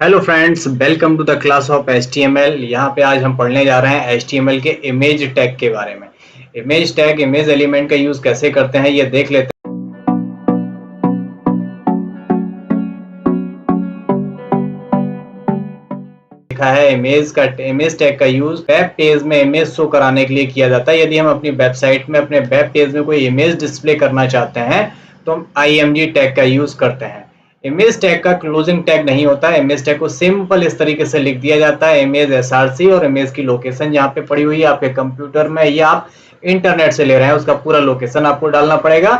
Hello friends, welcome to the class of HTML। यहाँ पे आज हम पढ़ने जा रहे हैं HTML के इमेज टैग के बारे में। इमेज टैग, इमेज एलिमेंट का यूज कैसे करते हैं ये देख लेते हैं। लिखा है इमेज टैग का यूज वेब पेज में इमेज शो कराने के लिए किया जाता है। यदि हम अपनी वेबसाइट में, अपने वेब पेज में कोई इमेज डिस्प्ले करना चाहते हैं तो हम IMG टैग का यूज करते हैं। इमेज टैग का क्लोजिंग टैग नहीं होता है। इमेज टैग को सिंपल इस तरीके से लिख दिया जाता है, इमेज SRC और इमेज की लोकेशन जहाँ पे पड़ी हुई है आपके कंप्यूटर में या आप इंटरनेट से ले रहे हैं उसका पूरा लोकेशन आपको डालना पड़ेगा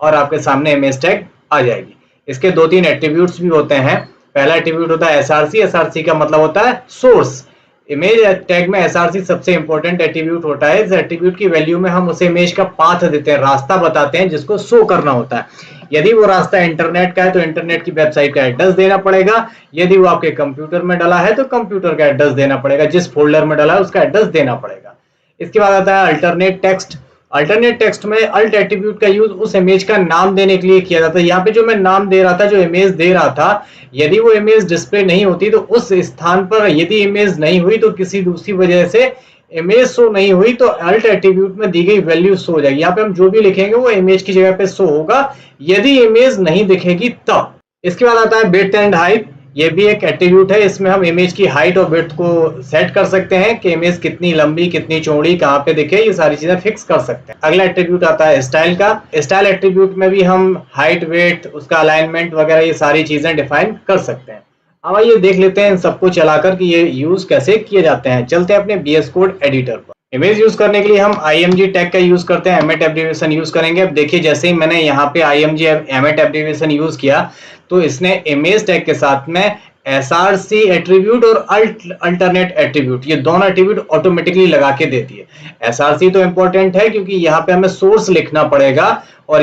और आपके सामने इमेज टैग आ जाएगी। इसके 2-3 एट्रीब्यूट्स भी होते हैं। पहला एट्रीब्यूट होता है SRC। SRC का मतलब होता है सोर्स। इमेज टैग में SRC सबसे इंपॉर्टेंट एट्रीब्यूट होता है। इस एट्रीब्यूट की वैल्यू में हम उसे इमेज का पाथ देते हैं, रास्ता बताते हैं जिसको शो करना होता है। यदि वो रास्ता इंटरनेट का है तो इंटरनेट की वेबसाइट का एड्रेस देना पड़ेगा। यदि वो आपके कंप्यूटर में डला है तो कंप्यूटर का एड्रेस देना पड़ेगा, जिस फोल्डर में डला है उसका एड्रेस देना पड़ेगा। इसके बाद आता है अल्टरनेट टेक्स्ट। अल्टरनेट टेक्स्ट में अल्ट एट्रीब्यूट का यूज उस इमेज का नाम देने के लिए किया जाता है। यहाँ पे जो मैं नाम दे रहा था, जो इमेज दे रहा था, यदि वो इमेज डिस्प्ले नहीं होती तो उस स्थान पर यदि इमेज नहीं हुई तो किसी दूसरी वजह से इमेज शो नहीं हुई तो अल्ट एट्रीब्यूट में दी गई वैल्यू शो हो जाएगी। यहाँ पे हम जो भी लिखेंगे वो इमेज की जगह पे शो होगा यदि इमेज नहीं दिखेगी तब। इसके बाद आता है विड्थ एंड हाइट। ये भी एक एट्रीब्यूट है। इसमें हम इमेज की हाइट और विड्थ को सेट कर सकते हैं कि इमेज कितनी लंबी, कितनी चौड़ी, कहाँ पे दिखे, ये सारी चीजें फिक्स कर सकते हैं। अगला एट्रीब्यूट आता है स्टाइल का। स्टाइल एट्रीब्यूट में भी हम हाइट, वेट, उसका अलाइनमेंट वगैरह ये सारी चीजें डिफाइन कर सकते हैं। अब आइए देख लेते हैं इन सबको चलाकर कि ये यूज कैसे किए जाते हैं। चलते हैं अपने VS कोड एडिटर पर। इमेज यूज करने के लिए हम IMG टैग का यूज करते हैं, एमेट एब्रिविएशन यूज करेंगे। अब देखिए, जैसे ही मैंने यहाँ पे IMG एमेट एब्रिविएशन यूज किया तो इसने इमेज टैग के साथ में SRC एट्रीब्यूट और अल्टरनेट एट्रीब्यूट, ये दोनों एट्रीब्यूट ऑटोमेटिकली लगा के देती है। SRC तो इंपॉर्टेंट है क्योंकि यहाँ पे हमें सोर्स लिखना पड़ेगा और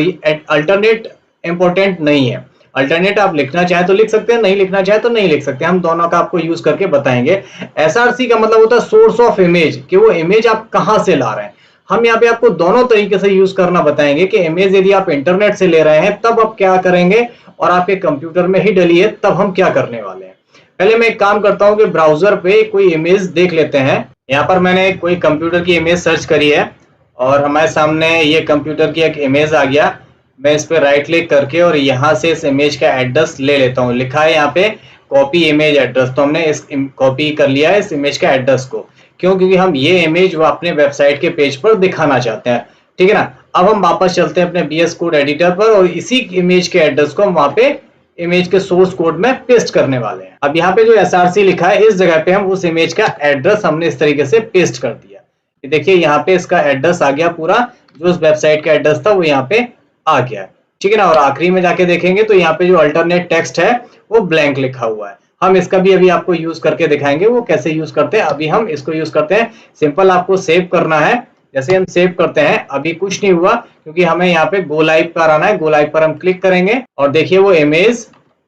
अल्टरनेट इंपॉर्टेंट नहीं है। अल्टरनेट आप लिखना चाहे तो लिख सकते हैं, नहीं लिखना चाहे तो नहीं लिख सकते। हम दोनों का आपको यूज करके बताएंगे। SRC का मतलब होता है सोर्स ऑफ इमेज, कि वो इमेज आप कहां से ला रहे हैं। हम यहाँ पे आपको दोनों तरीके से यूज करना बताएंगे कि इमेज यदि आप इंटरनेट से ले रहे हैं तब आप क्या करेंगे और आपके कंप्यूटर में ही डली है तब हम क्या करने वाले हैं। पहले मैं एक काम करता हूँ कि ब्राउजर पे कोई इमेज देख लेते हैं। यहाँ पर मैंने कोई कंप्यूटर की इमेज सर्च करी है और हमारे सामने ये कंप्यूटर की एक इमेज आ गया। मैं इस पे राइट क्लिक करके और यहाँ से इस इमेज का एड्रेस ले लेता हूँ। लिखा है यहाँ पे कॉपी इमेज एड्रेस, तो हमने इस कॉपी कर लिया है इस इमेज का एड्रेस को। क्यों? क्योंकि हम ये इमेज वो अपने वेबसाइट के पेज पर दिखाना चाहते हैं। ठीक है ना। अब हम वापस चलते हैं अपने VS कोड एडिटर पर और इसी इमेज के एड्रेस को हम वहां पे इमेज के सोर्स कोड में पेस्ट करने वाले हैं। अब यहाँ पे जो SRC लिखा है इस जगह पे हम उस इमेज का एड्रेस हमने इस तरीके से पेस्ट कर दिया। देखिए यहाँ पे इसका एड्रेस आ गया पूरा, जो उस वेबसाइट का एड्रेस था वो यहाँ पे आ गया। ठीक है ना। और आखिरी में जाके देखेंगे तो यहाँ पे जो अल्टरनेट टेक्स्ट है वो ब्लैंक लिखा हुआ है। हम इसका भी अभी आपको यूज करके दिखाएंगे वो कैसे यूज करते हैं। अभी हम इसको यूज करते हैं। सिंपल आपको सेव करना है। जैसे हम सेव करते हैं, अभी कुछ नहीं हुआ क्योंकि हमें यहाँ पे गो लाइव पर आना है। गो लाइव पर हम क्लिक करेंगे और देखिए वो इमेज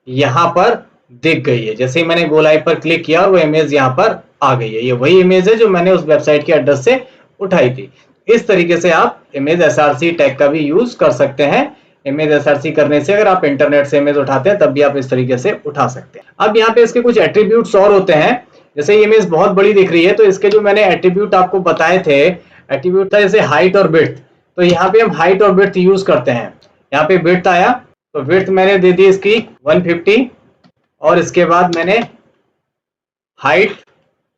यहाँ पर दिख गई है। जैसे ही मैंने गो लाइव पर क्लिक किया और वो इमेज यहाँ पर आ गई है। ये वही इमेज है जो मैंने उस वेबसाइट के एड्रेस से उठाई थी। इस तरीके से आप इमेज SRC टैग का भी यूज कर सकते हैं। इमेज SRC करने से अगर आप इंटरनेट से इमेज उठाते हैं तब भी आप इस तरीके से उठा सकते हैं। अब यहाँ पे इसके कुछ एट्रीब्यूट्स और होते हैं। जैसे ये इमेज बहुत बड़ी दिख रही है तो इसके जो मैंने एट्रीब्यूट आपको बताए थे, एट्रीब्यूट था जैसे हाइट और विड्थ। तो यहाँ पे हम हाइट और विड्थ यूज करते हैं। यहाँ पे विड्थ आया तो विड्थ मैंने दे दी इसकी 150 और इसके बाद मैंने हाइट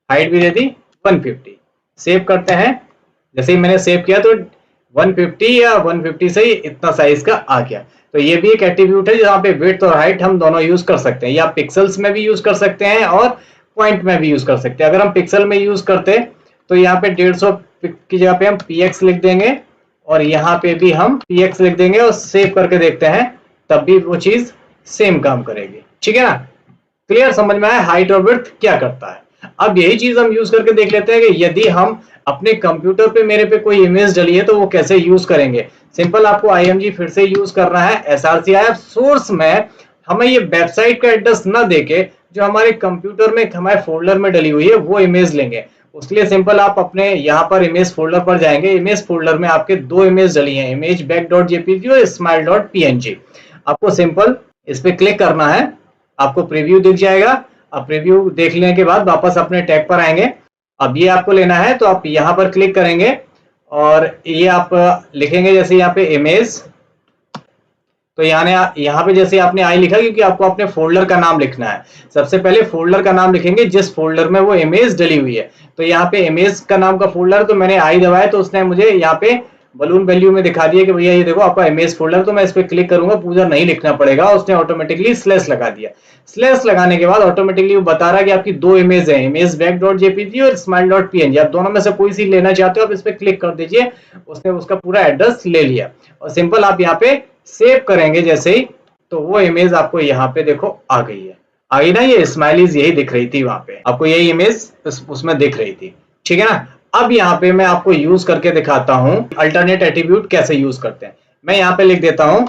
भी दे दी 150। सेव करते हैं। जैसे ही मैंने सेव किया तो 150 या 150 से ही इतना साइज का आ गया। तो ये भी एक एट्रीब्यूट है जहाँ पे विड्थ और हाइट हम दोनों यूज कर सकते हैं। या पिक्सल्स में भी यूज कर सकते हैं और पॉइंट में भी यूज कर सकते हैं। अगर हम पिक्सल में यूज करते तो यहाँ पे 150 की जगह पे हम px लिख देंगे और यहाँ पे भी हम px लिख देंगे और सेव करके देखते हैं तब भी वो चीज सेम काम करेगी। ठीक है ना। क्लियर, समझ में आया हाइट और विड्थ क्या करता है। अब यही चीज हम यूज करके देख लेते हैं कि यदि हम अपने कंप्यूटर पे मेरे पे कोई इमेज डली है तो वो कैसे यूज करेंगे। सिंपल आपको IMG फिर से यूज करना है। SRC आया, सोर्स में हमें ये वेबसाइट का एड्रेस ना देके जो हमारे कंप्यूटर में हमारे फोल्डर में डली हुई है वो इमेज लेंगे। उसके लिए सिंपल आप अपने यहाँ पर इमेज फोल्डर पर जाएंगे। इमेज फोल्डर में आपके 2 इमेज डली हैं, इमेज back.jpg और smile.png। आपको सिंपल इस पे क्लिक करना है, आपको प्रीव्यू दिख जाएगा। अब प्रीव्यू देख लेने के बाद वापस अपने टैग पर आएंगे। अब ये आपको लेना है तो आप यहाँ पर क्लिक करेंगे और ये आप लिखेंगे जैसे यहाँ पे इमेज, तो यहाँ पे जैसे आपने आई लिखा, क्योंकि आपको अपने फोल्डर का नाम लिखना है। सबसे पहले फोल्डर का नाम लिखेंगे जिस फोल्डर में वो इमेज डली हुई है। तो यहाँ पे इमेज का नाम का फोल्डर, तो मैंने आई दबाया तो उसने मुझे यहाँ पे बलून वैल्यू में दिखा दिया कि भैया ये देखो आपका इमेज फोल्डर। तो मैं इस पर क्लिक करूंगा, पूरा नहीं लिखना पड़ेगा, उसने ऑटोमेटिकली स्लैश लगा दिया। स्लैश लगाने के बाद ऑटोमेटिकली वो बता रहा है कि आपकी दो इमेज है, इमेज बैक डॉट जेपीजी और स्माइल डॉट पीएनजी। आप दोनों में से कोई सी लेना चाहते हो आप इस पर क्लिक कर दीजिए। उसने उसका पूरा एड्रेस ले लिया और सिंपल आप यहाँ पे सेव करेंगे जैसे ही, तो वो इमेज आपको यहाँ पे देखो आ गई है। आ गई ना, ये स्माइलीज यही दिख रही थी, वहां पे आपको यही इमेज उसमें दिख रही थी। ठीक है ना। अब यहाँ पे मैं आपको यूज करके दिखाता हूँ अल्टरनेट एट्रीब्यूट कैसे यूज करते हैं। मैं यहाँ पे लिख देता हूँ,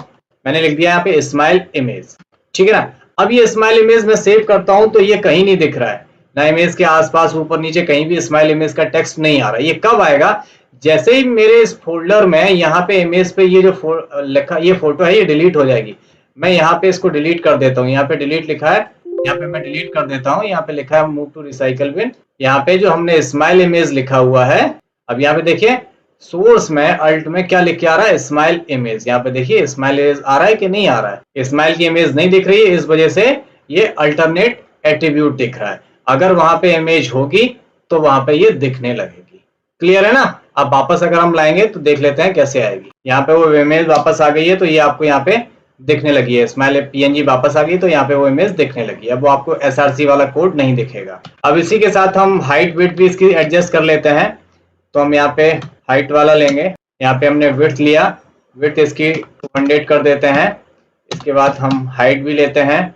मैंने लिख दिया यहाँ पे स्माइल इमेज। ठीक है ना। अब ये स्माइल इमेज मैं सेव करता हूँ तो ये कहीं नहीं दिख रहा है ना, इमेज के आसपास ऊपर नीचे कहीं भी स्माइल इमेज का टेक्स्ट नहीं आ रहा। ये कब आएगा? जैसे ही मेरे इस फोल्डर में यहाँ पे इमेज पे ये जो लिखा ये फोटो है ये डिलीट हो जाएगी। मैं यहाँ पे इसको डिलीट कर देता हूँ। यहाँ पे डिलीट लिखा है, यहाँ पे मैं डिलीट कर देता हूँ। यहाँ पे लिखा है मूव टू रिसाइकल बिन। यहाँ पे जो हमने स्माइल इमेज लिखा हुआ है, अब यहाँ पे देखिए सोर्स में अल्ट में क्या लिख के आ रहा है, स्माइल इमेज। यहाँ पे देखिए स्माइल इमेज आ रहा है कि नहीं आ रहा है? स्माइल की इमेज नहीं दिख रही है, इस वजह से ये अल्टरनेट एट्रीब्यूट दिख रहा है। अगर वहां पे इमेज होगी तो वहां पे ये दिखने लगेगी। क्लियर है ना। अब वापस अगर हम लाएंगे तो देख लेते हैं कैसे आएगी। यहाँ पे वो इमेज वापस आ गई है तो ये आपको यहाँ पे दिखने लगी है। स्माइल पीएनजी वापस आ गई तो यहाँ पे वो इमेज दिखने लगी है। अब वो आपको एसआरसी वाला कोड नहीं दिखेगा। अब इसी के साथ हम हाइट विड्थ भी इसकी एडजस्ट कर लेते हैं। तो हम यहाँ पे हाइट वाला लेंगे, यहाँ पे हमने विड्थ लिया, विड्थ इसकी 200 कर देते हैं। इसके बाद हम हाइट भी लेते हैं,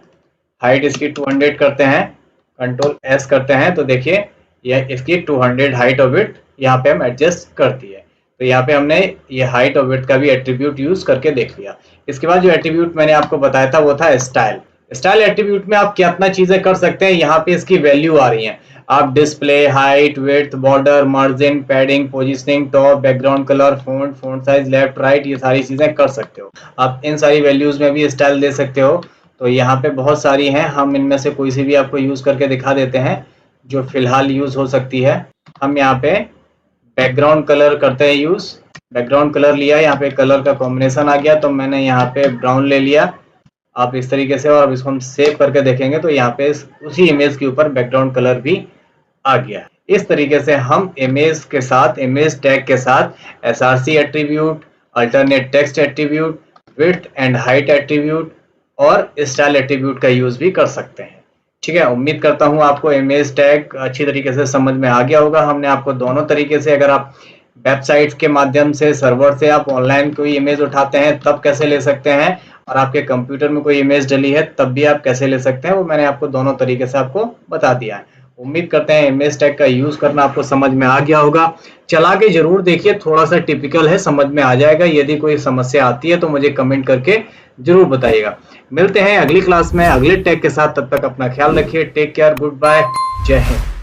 हाइट इसकी 200 करते हैं, कंट्रोल एस करते हैं तो देखिए यह इसकी 200 हाइट और विड्थ यहाँ पे हम एडजस्ट कर दिए। तो यहाँ पे हमने ये हाइट और विड्थ का भी एट्रीब्यूट यूज करके देख लिया। इसके बाद जो एट्रीब्यूट मैंने आपको बताया था वो था स्टाइल। स्टाइल एट्रीब्यूट में आप कितना चीजें कर सकते हैं, यहाँ पे इसकी वैल्यू आ रही है। आप display, height, width, border, margin, padding, positioning, top, background colour, font size, left right, ये सारी चीजें कर सकते हो। आप इन सारी वैल्यूज में भी स्टाइल दे सकते हो। तो यहाँ पे बहुत सारी हैं, हम इनमें से कोई सी भी आपको यूज करके दिखा देते हैं जो फिलहाल यूज हो सकती है। हम यहाँ पे बैकग्राउंड कलर करते हैं यूज। बैकग्राउंड कलर लिया, यहाँ पे कलर का कॉम्बिनेशन आ गया तो मैंने यहाँ पे ब्राउन ले लिया। आप इस तरीके से, और इसको हम सेव करके देखेंगे तो यहाँ पे उसी इमेज के ऊपर बैकग्राउंड कलर भी आ गया। इस तरीके से हम इमेज के साथ, इमेज टैग के साथ SRC attribute, alternate text attribute, width and height attribute और स्टाइल एट्रीब्यूट का यूज भी कर सकते हैं। ठीक है। उम्मीद करता हूं आपको इमेज टैग अच्छी तरीके से समझ में आ गया होगा। हमने आपको दोनों तरीके से, अगर आप वेबसाइट के माध्यम से, सर्वर से आप ऑनलाइन कोई इमेज उठाते हैं तब कैसे ले सकते हैं, और आपके कंप्यूटर में कोई इमेज डली है तब भी आप कैसे ले सकते हैं, वो मैंने आपको दोनों तरीके से आपको बता दिया है। उम्मीद करते हैं इमेज टैग का यूज करना आपको समझ में आ गया होगा। चला के जरूर देखिए, थोड़ा सा टिपिकल है, समझ में आ जाएगा। यदि कोई समस्या आती है तो मुझे कमेंट करके जरूर बताइएगा। मिलते हैं अगली क्लास में अगले टैग के साथ, तब तक अपना ख्याल रखिए। टेक केयर, गुड बाय, जय हिंद।